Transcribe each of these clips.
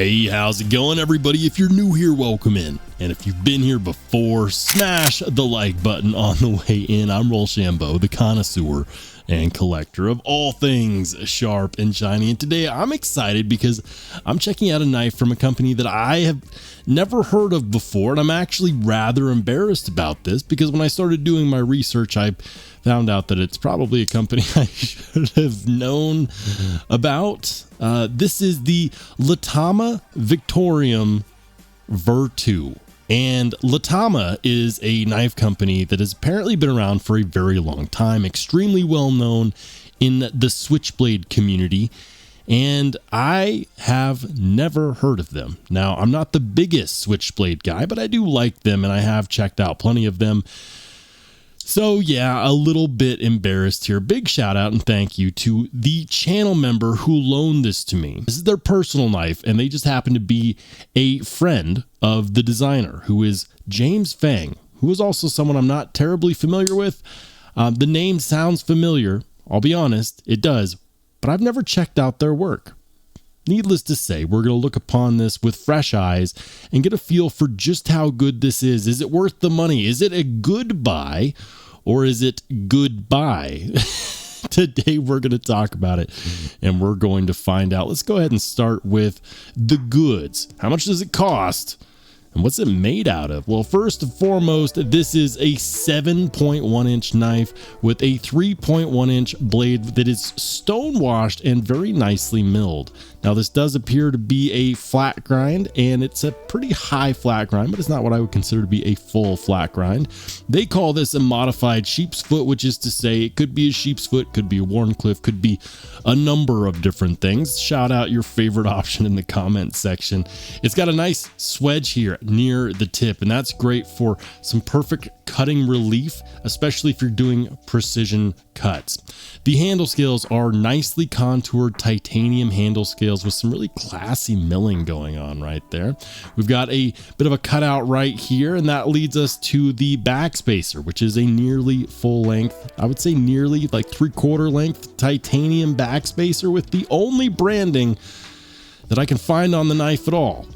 Hey, how's it going, everybody? If you're new here, welcome in. And if you've been here before, smash the like button on the way in. I'm Rollshambo, the connoisseur and collector of all things sharp and shiny. And today I'm excited because I'm checking out a knife from a company that I have never heard of before. And I'm actually rather embarrassed about this because when I started doing my research, I found out that it's probably a company I should have known about. This is the Latama Victorium Virtu. And Latama is a knife company that has apparently been around for a very long time, extremely well known in the switchblade community, and I have never heard of them. Now, I'm not the biggest switchblade guy, but I do like them, and I have checked out plenty of them. So yeah, a little bit embarrassed here. Big shout out and thank you to the channel member who loaned this to me. This is their personal knife, and they just happen to be a friend of the designer, who is James Fang, who is also someone I'm not terribly familiar with. The name sounds familiar. I'll be honest, it does, but I've never checked out their work. Needless to say, we're going to look upon this with fresh eyes and get a feel for just how good this is. Is it worth the money? Is it a good buy or is it goodbye? Today we're going to talk about it and we're going to find out. Let's go ahead and start with the goods. How much does it cost? And what's it made out of? Well, first and foremost, this is a 7.1 inch knife with a 3.1 inch blade that is stone washed and very nicely milled. Now, this does appear to be a flat grind, and it's a pretty high flat grind, but it's not what I would consider to be a full flat grind. They call this a modified sheep's foot, which is to say it could be a sheep's foot, could be a Wharncliffe, could be a number of different things. Shout out your favorite option in the comment section. It's got a nice swedge here near the tip, and that's great for some perfect cutting relief, especially if you're doing precision cuts. The handle scales are nicely contoured titanium handle scales with some really classy milling going on right there. We've got a bit of a cutout right here, and that leads us to the back spacer, which is a nearly full length, I would say nearly like 3/4 length titanium back spacer with the only branding that I can find on the knife at all.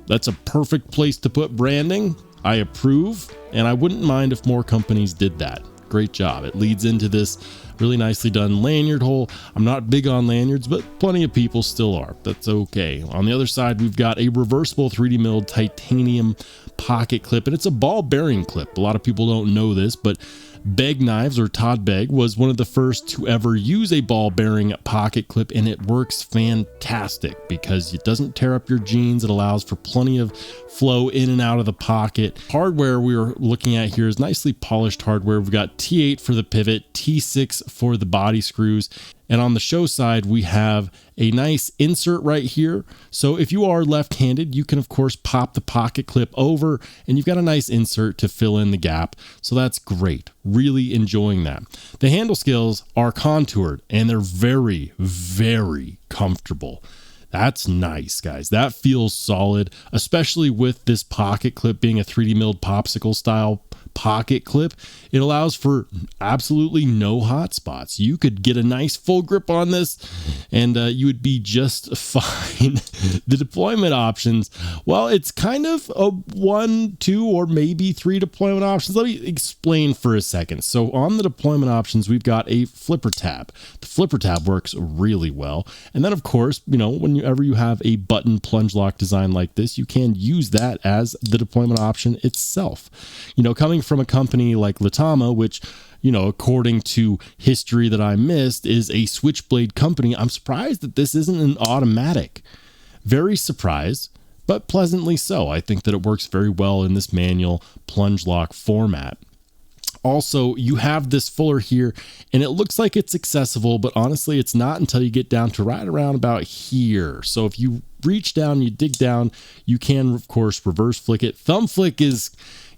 That's a perfect place to put branding. I approve, and I wouldn't mind if more companies did that. Great job. It leads into this really nicely done lanyard hole. I'm not big on lanyards, but plenty of people still are. That's okay. On the other side, we've got a reversible 3D milled titanium pocket clip, and it's a ball bearing clip. A lot of people don't know this, but Begg Knives, or Todd Begg, was one of the first to ever use a ball bearing pocket clip, and it works fantastic because it doesn't tear up your jeans. It allows for plenty of flow in and out of the pocket. Hardware we're looking at here is nicely polished hardware. We've got T8 for the pivot, T6 for the body screws, and on the show side, we have a nice insert right here. So if you are left-handed, you can of course pop the pocket clip over and you've got a nice insert to fill in the gap. So that's great. Really enjoying that. The handle scales are contoured and they're very, very comfortable. That's nice, guys. That feels solid, especially with this pocket clip being a 3D milled popsicle style pocket clip. It allows for absolutely no hot spots. You could get a nice full grip on this and you would be just fine. The deployment options, well, it's kind of a 1, 2, or maybe 3 deployment options. Let me explain for a second. So on the deployment options, we've got a flipper tab. The flipper tab works really well. And then of course, you know, whenever you have a button plunge lock design like this, you can use that as the deployment option itself. You know, coming from a company like Latama, which, you know, according to history that I missed, is a switchblade company, I'm surprised that this isn't an automatic. Very surprised, but pleasantly so. I think that it works very well in this manual plunge lock format. Also, you have this fuller here, and it looks like it's accessible, but honestly, it's not until you get down to right around about here. So if you reach down, you dig down, you can, of course, reverse flick it. Thumb flick is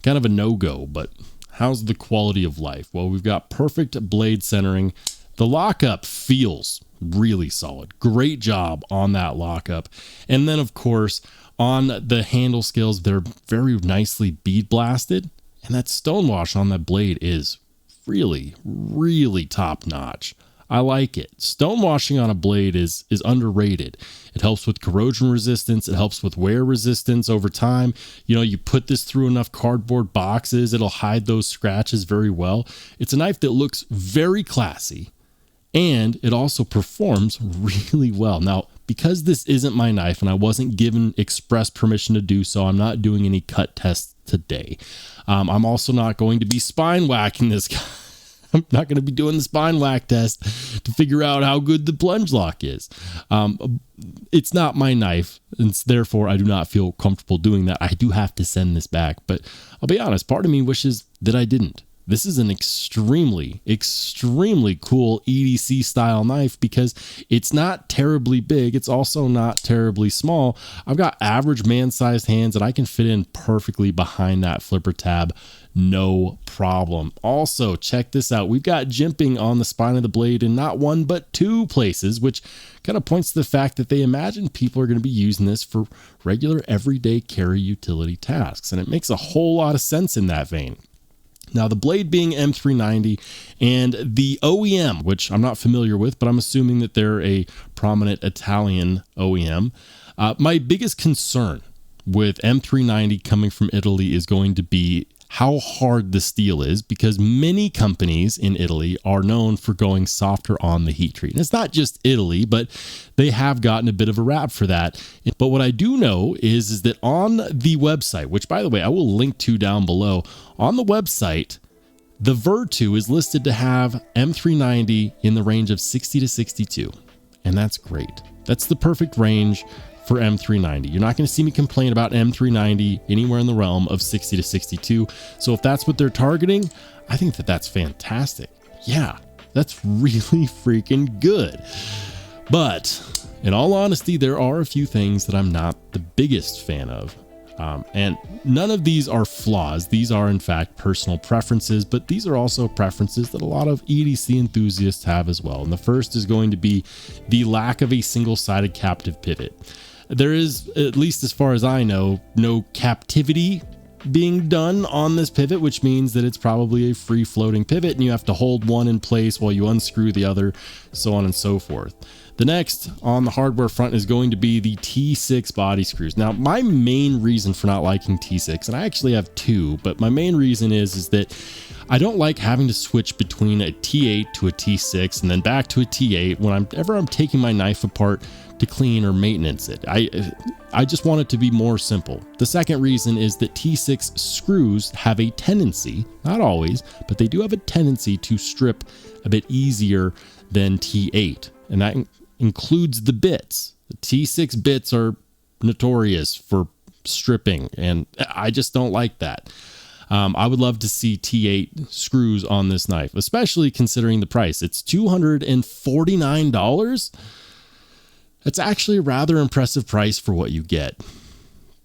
kind of a no-go, but how's the quality of life? Well, we've got perfect blade centering. The lockup feels really solid. Great job on that lockup. And then, of course, on the handle scales, they're very nicely bead blasted. And that stonewash on that blade is really, really top notch. I like it. Stonewashing on a blade is underrated. It helps with corrosion resistance. It helps with wear resistance over time. You know, you put this through enough cardboard boxes, it'll hide those scratches very well. It's a knife that looks very classy, and it also performs really well. Now, because this isn't my knife and I wasn't given express permission to do so, I'm not doing any cut tests today. I'm also not going to be spine whacking this guy. I'm not going to be doing the spine whack test to figure out how good the plunge lock is. It's not my knife, and therefore I do not feel comfortable doing that. I do have to send this back, but I'll be honest, part of me wishes that I didn't. This is an extremely, extremely cool EDC style knife because it's not terribly big. It's also not terribly small. I've got average man-sized hands and I can fit in perfectly behind that flipper tab. No problem. Also, check this out. We've got jimping on the spine of the blade in not one, but two places, which kind of points to the fact that they imagine people are going to be using this for regular everyday carry utility tasks. And it makes a whole lot of sense in that vein. Now, the blade being M390 and the OEM, which I'm not familiar with, but I'm assuming that they're a prominent Italian OEM. My biggest concern with M390 coming from Italy is going to be how hard the steel is, because many companies in Italy are known for going softer on the heat treat. And it's not just Italy, but they have gotten a bit of a rap for that. But what I do know is that on the website, which by the way, I will link to down below, on the website, the Virtu is listed to have M390 in the range of 60 to 62. And that's great. That's the perfect range for M390. You're not going to see me complain about M390 anywhere in the realm of 60 to 62. So if that's what they're targeting, I think that that's fantastic. Yeah, that's really freaking good. But in all honesty, there are a few things that I'm not the biggest fan of. And none of these are flaws. These are in fact personal preferences, but these are also preferences that a lot of EDC enthusiasts have as well. And the first is going to be the lack of a single-sided captive pivot. There is, at least as far as I know, no captivity being done on this pivot, which means that it's probably a free floating pivot and you have to hold one in place while you unscrew the other, so on and so forth. The next on the hardware front is going to be the T6 body screws. Now, my main reason for not liking T6, and I actually have two, but my main reason is that I don't like having to switch between a T8 to a T6 and then back to a T8 whenever I'm taking my knife apart to clean or maintenance it. I just want it to be more simple. The second reason is that T6 screws have a tendency, not always, but they do have a tendency to strip a bit easier than T8. And that includes the bits. The T6 bits are notorious for stripping, and I just don't like that. I would love to see T8 screws on this knife, especially considering the price. It's $249. That's actually a rather impressive price for what you get.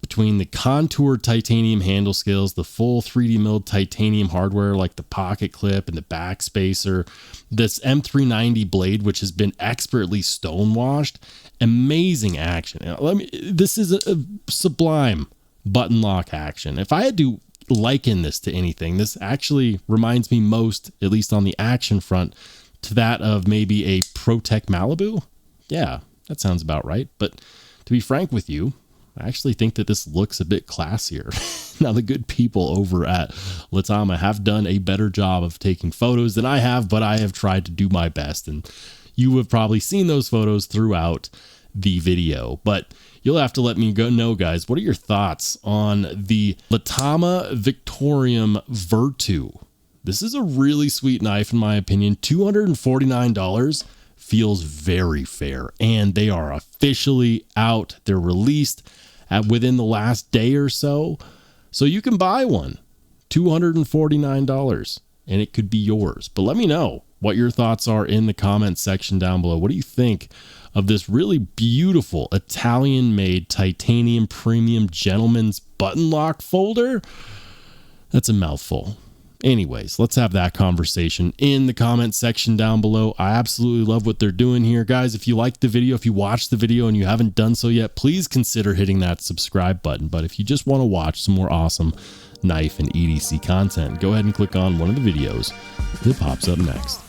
Between the contoured titanium handle scales, the full 3D milled titanium hardware like the pocket clip and the back spacer, this M390 blade, which has been expertly stonewashed, amazing action. This is a sublime button lock action. If I had to liken this to anything, this actually reminds me most, at least on the action front, to that of maybe a ProTech Malibu. Yeah, that sounds about right. But to be frank with you, I actually think that this looks a bit classier. Now, the good people over at Latama have done a better job of taking photos than I have, but I have tried to do my best. And you have probably seen those photos throughout the video. But you'll have to let me know, guys, what are your thoughts on the Latama Victorium Virtu? This is a really sweet knife, in my opinion. $249 feels very fair, and they are officially out. They're released within the last day or so. So you can buy one, $249, and it could be yours. But let me know what your thoughts are in the comments section down below. What do you think of this really beautiful Italian-made titanium premium gentleman's button lock folder? That's a mouthful. Anyways, let's have that conversation in the comment section down below. I absolutely love what they're doing here. Guys, if you liked the video, if you watched the video and you haven't done so yet, please consider hitting that subscribe button. But if you just want to watch some more awesome knife and EDC content, go ahead and click on one of the videos that pops up next.